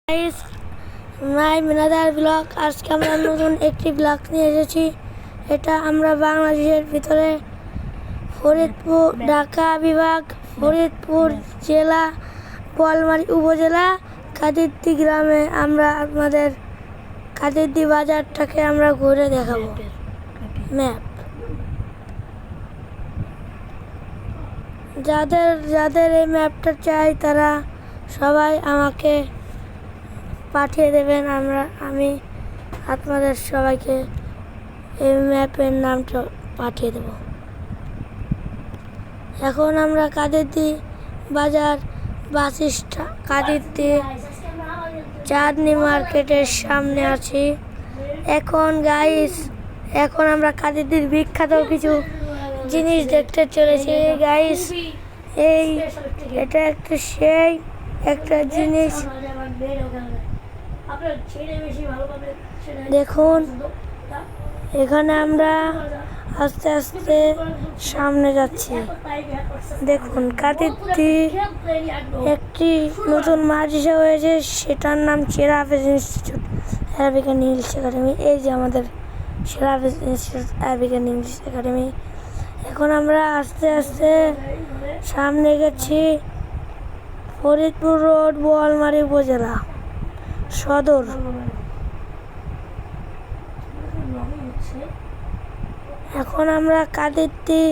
Guys, মাই মিনাদার blog. আজকে আমরা নতুন একটি ব্লগ নিয়ে এসেছি। এটা আমরা বাংলাদেশের ভিতরে ফরিদপুর, ঢাকা বিভাগ, ফরিদপুর জেলা, বোয়ালমারী উপজেলা, কাদিরদি গ্রামে আমরা আপনাদের কাদিরদি বাজারটাকে আমরা ঘুরে দেখাবো। ম্যাপ যাদের এই ম্যাপটা চাই তারা সবাই আমাকে পাঠিয়ে দেবেন। আমি আপনাদের সবাইকে এই ম্যাপের নামটা পাঠিয়ে দেব। এখন আমরা কাদিরদি বাজার বাস স্ট্যান্ড, কাদিরদি চাঁদনি মার্কেটের সামনে আছি। এখন আমরা কাদিরদির বিখ্যাত কিছু জিনিস দেখতে চলেছি গাইস। এটা একটা জিনিস দেখুন। এখানে আমরা আস্তে আস্তে সামনে যাচ্ছি। দেখুন, কাদিরদি একটি নতুন মাদ্রাসা হয়েছে, সেটার নাম শের হাফেজ institute Arabic and English academy. এই যে আমাদের শের হাফেজ institute Arabic and English academy. এখন আমরা আস্তে আস্তে সামনে গেছি। ফরিদপুর রোড, বোয়ালমারী উপজেলা সদর। এখন আমরা কাদিরদি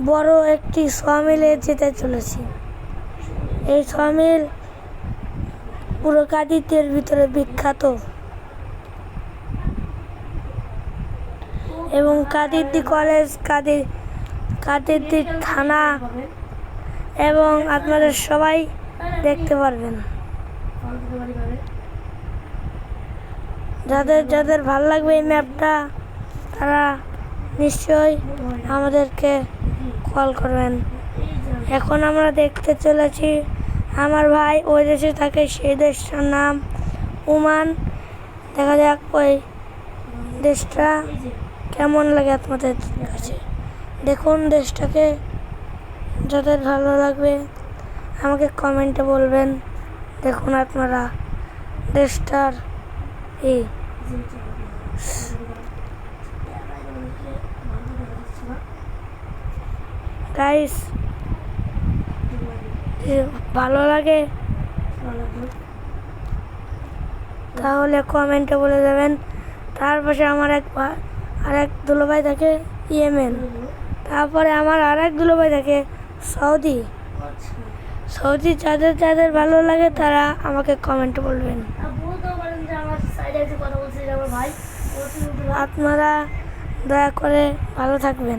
বড় একটি সমিলে যেতে চলেছি। এই সমিল পুরো কাদিরদির ভিতরে বিখ্যাত এবং কাদিরদি কলেজ, কাদিরদি থানা এবং আপনারা সবাই দেখতে পারবেন। যাদের ভালো লাগবে এই ম্যাপটা তারা নিশ্চয়ই আমাদেরকে কল করবেন। এখন আমরা দেখতে চলেছি, আমার ভাই ওই দেশে থাকে, সেই দেশটার নাম ওমান। দেখা যাক ওই দেশটা কেমন লাগে আপনাদের কাছে। দেখুন দেশটাকে, যাদের ভালো লাগবে আমাকে কমেন্টে বলবেন। দেখুন আপনারা দেশটার গাইস, ভালো লাগে তাহলে কমেন্টে বলে দেবেন। তার পাশে আমার আরেক দুলোভাই থাকে ইয়েমেন। তারপরে আমার আরেক দুলোভাই থাকে সৌদি। যাদের ভালো লাগে তারা আমাকে কমেন্টে বলবেন। আপনারা দয়া করে ভালো থাকবেন।